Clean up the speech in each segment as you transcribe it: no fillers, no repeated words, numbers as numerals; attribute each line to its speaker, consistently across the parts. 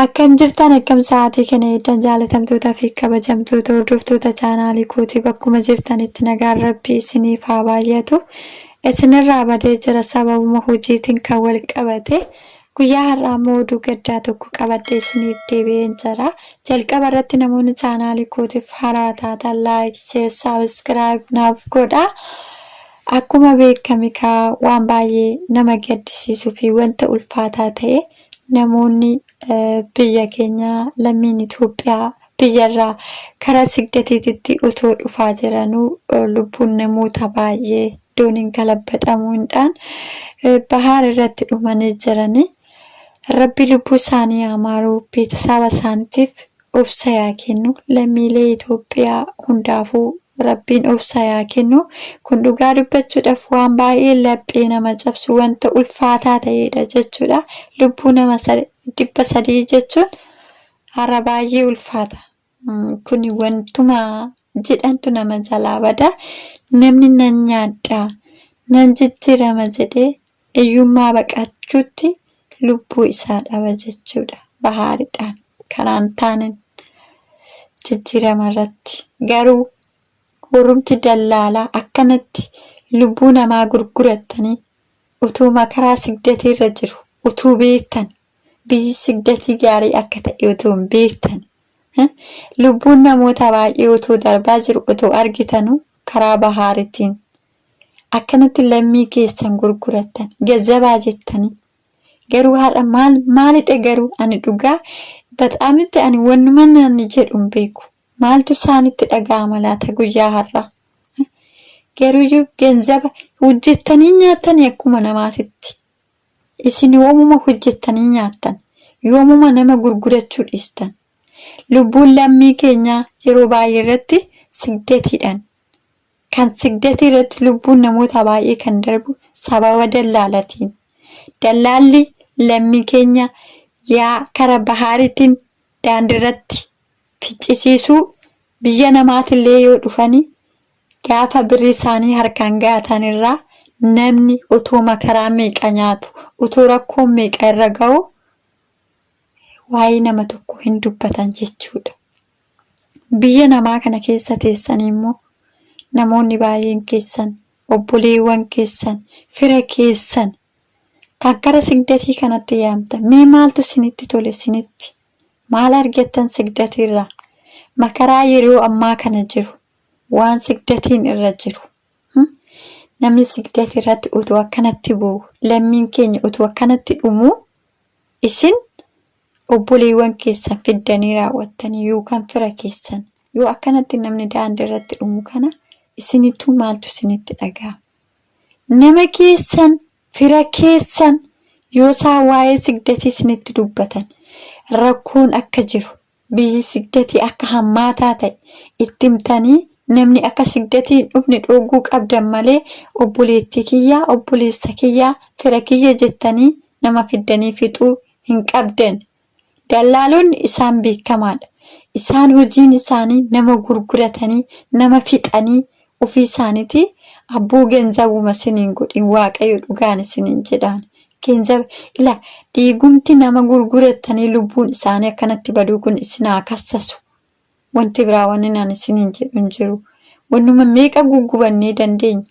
Speaker 1: Akkam jirtan akkam sa'aatii kana eegdan jaalatamtoota fi kabajamtoota hordoftoota chaanaalii kootii bakkuma jirtanitti nagaan rabbii isiniif haa baay'atu. Isinirraa badee jira sababuma hojiitiin kan wal qabate guyyaa har'aa immoo oduu gaddaa tokko qabadhee isiniif deebi'een jira. Jalqaba irratti namoonni chaanaalii kootiif haaraa taatan laayik, sheer, saabskiraayib naaf godha. Akkuma beekame waan baay'ee nama gaddisiisuu fi wanta ulfaataa ta'e namoonni biyya keenya lammiin Itoophiyaa biyyarraa karaa sigdatiitti utoo dhufaa jiranuu lubbuun namoota baay'ee dooniin galabaxamuudhaan bahaar irratti dhumanii jiranii. Rabbi lubbuu isaanii amaaruu beeksisa isaaniitiif obsa yaa kennu. Lammiilee Itoophiyaa hundaafuu Rabbiin obsa yaa kennu. Kun dhugaa dubbachuudhaaf waan baay'ee laphee nama cabsu wanta ulfaataa ta'edha jechuudha. Lubbuu nama 300 jechuun har'a baay'ee ulfaata. Kuni wantuma jedhantu nama jalaa bada. Namni nan nyaadha, nan jijjiirama jedhee hiyyummaa baqachuutti lubbuu isaa dhaba jechuudha. Bahaaridhaan karaan taanen jijjiirama irratti garuu warrumti dallaalaa akkanatti lubbuu namaa gurguratanii utuu makaraa sigdatii irra jiru utuu beektan biyyi sigdatii gaarii akka ta'e utuu hin beektan lubbuun namoota baay'ee utuu darbaa jiru utuu argitanu karaa bahaaritiin akkanatti lammii keessan gurgurattan gazzabaa jettanii garuu haadha maalidha garuu ani dhugaa baxaamitti ani wannuma nanni jedhu hin beeku. Maaltu isaanitti dhaga'ama laata guyyaa har'aa? Garuu ganzaba hojjettanii nyaatanii akkuma namaatitti. Isin yoomuma hojjettanii nyaattan, yoomuma nama gurgurachuu dhiistan. Lubbuun lammii keenyaa yeroo baay'ee irratti sigdatiidhaan. Kan sigdatii irratti lubbuun namoota baay'ee kan darbu sababa dallaalatiin. Dallaalli lammii keenya yaa karaa bahaaritiin daandii irratti ficcisiisuu biyya namaatillee yoo dhufanii gaafa birrii isaanii harkaan gaatan irraa namni utoo makaraa meeqa nyaatu utoo rakkoon meeqa irra ga'u waa'ee nama tokko hin dubbatan jechuudha. Biyya namaa kana keessa teessanii immoo namoonni baay'een keessan obboleewwan keessan fira keessan kan karaa sigdatii kanatti yaamtan mee maaltu isinitti tole isinitti? Maal argattan sigdatiirraa? Makaraa yeroo ammaa kana jiru waan sigdatiin irra jiru. Namni sigdatii irratti utuu akkanatti bu'u lammiin keenya utuu akkanatti dhumu isin obboleewwan keessan fiddanii raawwattanii yookaan fira keessan yoo akkanatti namni daandii irratti dhumu kana isinittuu maaltu isinitti dhaga'ama? Nama keessan fira keessan yoo isaan waa'ee sigdatii isinitti dubbatan rakkoon akka jiru biyyi sigdatii akka hammaataa ta'e itti himtanii namni akka sigdatii dhufni dhooguu qabdan malee obboleettii kiyyaa obboleessa kiyyaa fira kiyya jettanii nama fiddanii fixuu hin qabdan. Dallaalonni isaan beekamaadha. Isaan hojiin isaanii nama gurguratanii nama fixanii ofii isaaniiti abboo genzabuma isiniin godhin waaqayyo dhugaan isiniin jedhaan. Genzaba ila dhiigumti nama gurguratanii lubbuun isaanii akkanatti baduu kun isin haa kassasu. Wanti biraa wanni naan isiniin jedhu hin jiru. Wannuma meeqa guggubannee dandeenya?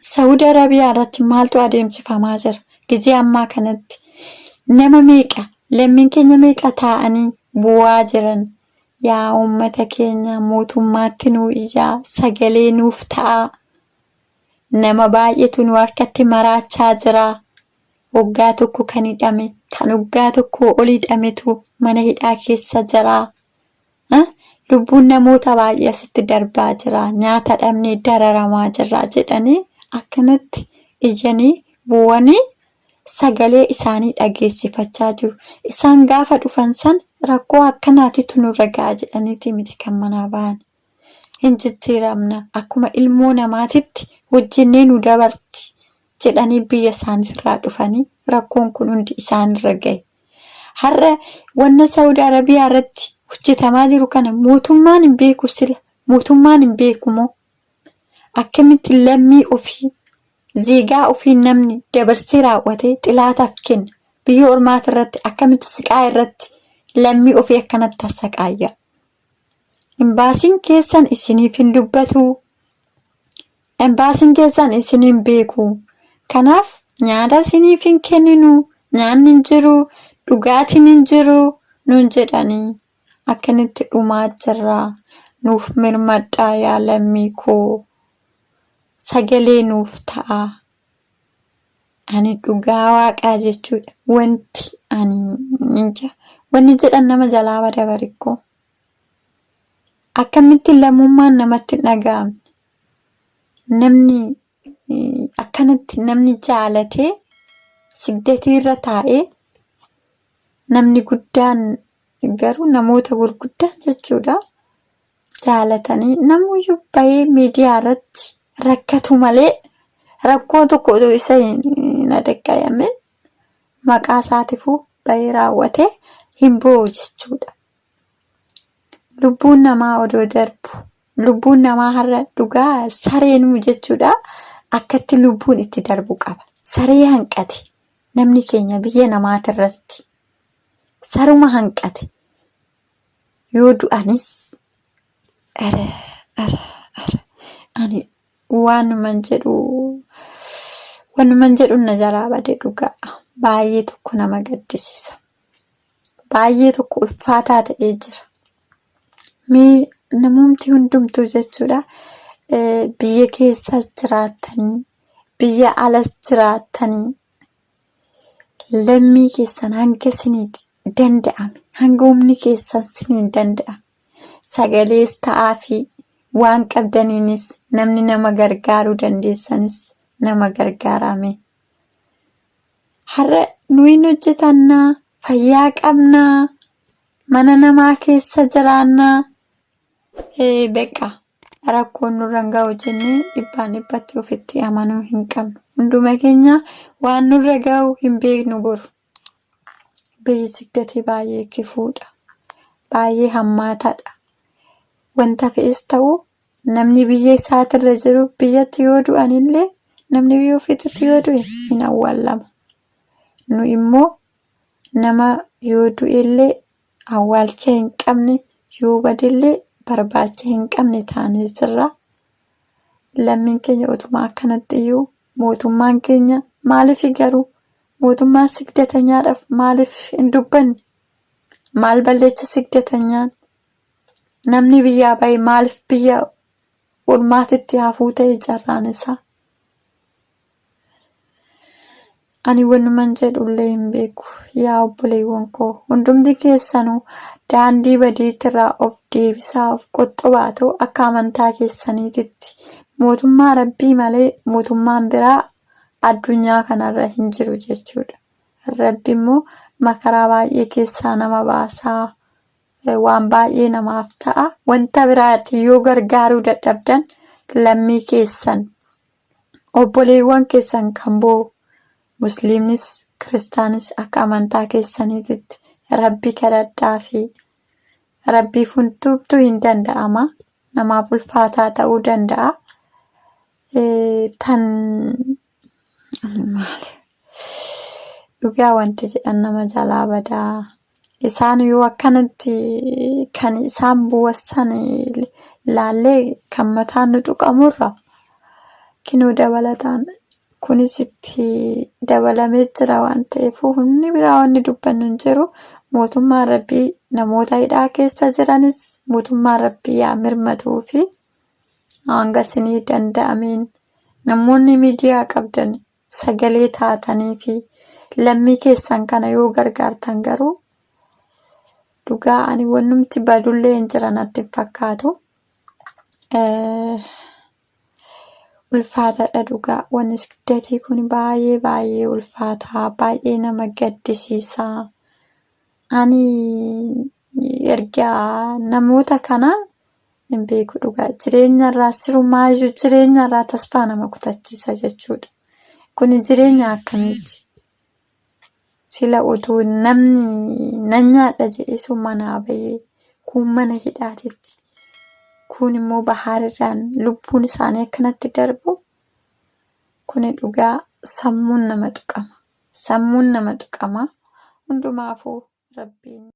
Speaker 1: Saudi Arabiyaa irratti maaltu adeemsifamaa jira? Gizee ammaa kanatti nama meeqa lammiin keenya meeqa taa'anii bu'aa jiran? Yaa uummata keenya mootummaatti nuu ijaa sagalee nuuf ta'a. Nama baay'eetu nu harkatti maraachaa jira. Waggaa tokko kan hidhame, kan waggaa tokko ol hidhametu mana hidhaa keessa jira. Lubbuun namoota baay'ee asitti darbaa jira. Nyaata dhabnee dararamaa jira jedhanii akkanatti ijanii bu'anii sagalee isaanii dhageessifachaa jiru. Isaan gaafa dhufan san rakkoo akkanaatitu nurra ga'a jedhaniiti miti kan manaa ba'an. Hin jijjiiramna akkuma ilmoo namaatitti hojjennee nu dabarti jedhanii biyya isaaniirraa dhufanii rakkoon kun hundi isaanirra ga'e. Har'a wanna Saudi Arabiyaa irratti hojjetamaa jiru kana mootummaan hin beeku sila mootummaan hin beeku moo akkamitti lammii ofii zeegaa ofii namni dabarsee raawwatee xilaataaf kenna biyya ormaati irratti akkamitti siqaa irratti lammii ofii akkanatti tasaqaayya. Imbaasiin keessan isiniif hin dubbatu. Imbaasiin keessan isiniin beeku. Kanaaf nyaata isiniif hin kenninu, nyaanni hin jiru, dhugaatiin hin jiru nuun jedhanii akkanitti dhumaa jirra. Nuuf mirmadhaa yaa lammii koo. Sagalee nuuf ta'a. Ani dhugaa Waaqaa jechuudha. Wanni jedhan nama jalaa bada barikkoo. Akkamitti lammummaan namatti hin dhaga'amne. Namni akkanatti namni jaalatee sigdatii irra taa'ee namni guddaan garuu namoota gurguddaan jechuudha. Jaalatanii namuyyuu bahee miidiyaa irratti rakkatu malee rakkoo tokko isa hin dhaqqabamin maqaa isaatiifuu bahee raawwatee hin boo'u jechuudha. Lubbuun namaa odoo darbu, lubbuun namaa har'a dhugaa sareenuu jechuudha. Akkatti lubbuun itti darbu qaba. Saree hanqate namni keenya biyya namaati irratti saruma hanqate yoo du'anis ani waanuman jedhu na jalaa bade dhugaa. Baay'ee tokko nama gaddisiisa. Baay'ee tokko ulfaataa ta'ee jira. Namumti hundumtuu jechuudha. Biyya keessas jiraatanii, biyya alas jiraatanii lammii keessan hanga isinii danda'ame, hanga humni keessan isinii danda'ame sagalees ta'aa fi waan qabdaniinis namni nama gargaaruu dandeessanis nama gargaarame. Har'a nuyi hojjetannaa, fayyaa qabnaa, mana namaa keessa jiraannaa. Beekaa rakkoon nurra ga'u jennee dhibbaan dhibbatti ofitti amanuu hin qabnu. Hunduma keenya waan nurra ga'u hin beeknu boru. Biyyi sigdatii baay'ee kifuudha. Baay'ee hammaataadha. Wanta fe'is ta'u namni biyya isaatirra jiru biyyatti yoo du'anillee namni biyya ofiitti yoo du'e hin awwaalama. Nu immoo nama yoo du'ellee awwaalcha hin qabne yoo badillee barbaacha hin qabne taanee jirra. Lammiin keenya utuma akkanatti iyyuu mootummaan keenya maaliif garuu mootummaan sigdatanyaadhaaf maaliif hin dubbanne? Maal balleessa sigdatanyaan? Namni biyyaa bahe maaliif biyya ormaatitti hafuu ta'e jarraan isaa? Ani wanuman jedhullee hin beeku. Yaa obboleewwan koo hundumti keessanuu daandii badiitirraa of deebisaa, of qoxxobaa ta'u akka amantaa keessaniititti. Mootummaa Rabbii malee mootummaan biraa addunyaa kanarra hin jiru jechuudha. Rabbi immoo makaraa baay'ee keessaa nama baasaa, waan baay'ee namaaf ta'a. Wanta biraatti yoo gargaaruu dadhabdan lammii keessan, obboleewwan keessan kan boo'u Musliimnis Kiristaanis akka amantaa keessaniititti Rabbi kadhadhaa fi Rabbiif hundumtuu hin danda'ama. Namaaf ulfaataa ta'uu danda'a. Dhugaa wanti jedhan nama jalaa badaa. Isaan yoo akkanatti kan isaan bu'assan ilaallee kan mataan nu tuqamurra kinuu dabalataan kunis itti dabalamee jira waan ta'eef humni biraa wanni dubbannu hin jiru. Mootummaan Rabbii namoota hidhaa keessa jiranis mootummaan Rabbii yaa mirmatuu fi hanga isinii danda'ameen namoonni miidiyaa qabdan sagalee taatanii fi lammii keessan kana yoo gargaartan garuu dhugaa ani wannumti badullee hin jiran natti hin fakkaatu. Ulfaataadha dhugaa. Wanni sigdatii kun baay'ee ulfaataa, baay'ee nama gaddisiisa. Ani ergaa namoota kana hin beeku dhugaa. Jireenyarraa sirumaayyuu jireenyarraa tasfaa nama kutachiisa jechuudha. Kun jireenya akkamiiti? Sila utuu namni nan nyaadha jedhetu manaa bahee kun mana hidhaatitti. Kun immoo bahaarirraan lubbuun isaanii akkanatti darbu. Kun dhugaa sammuun nama tuqama. Sammuun nama tuqama. hundumaafuu rabbiin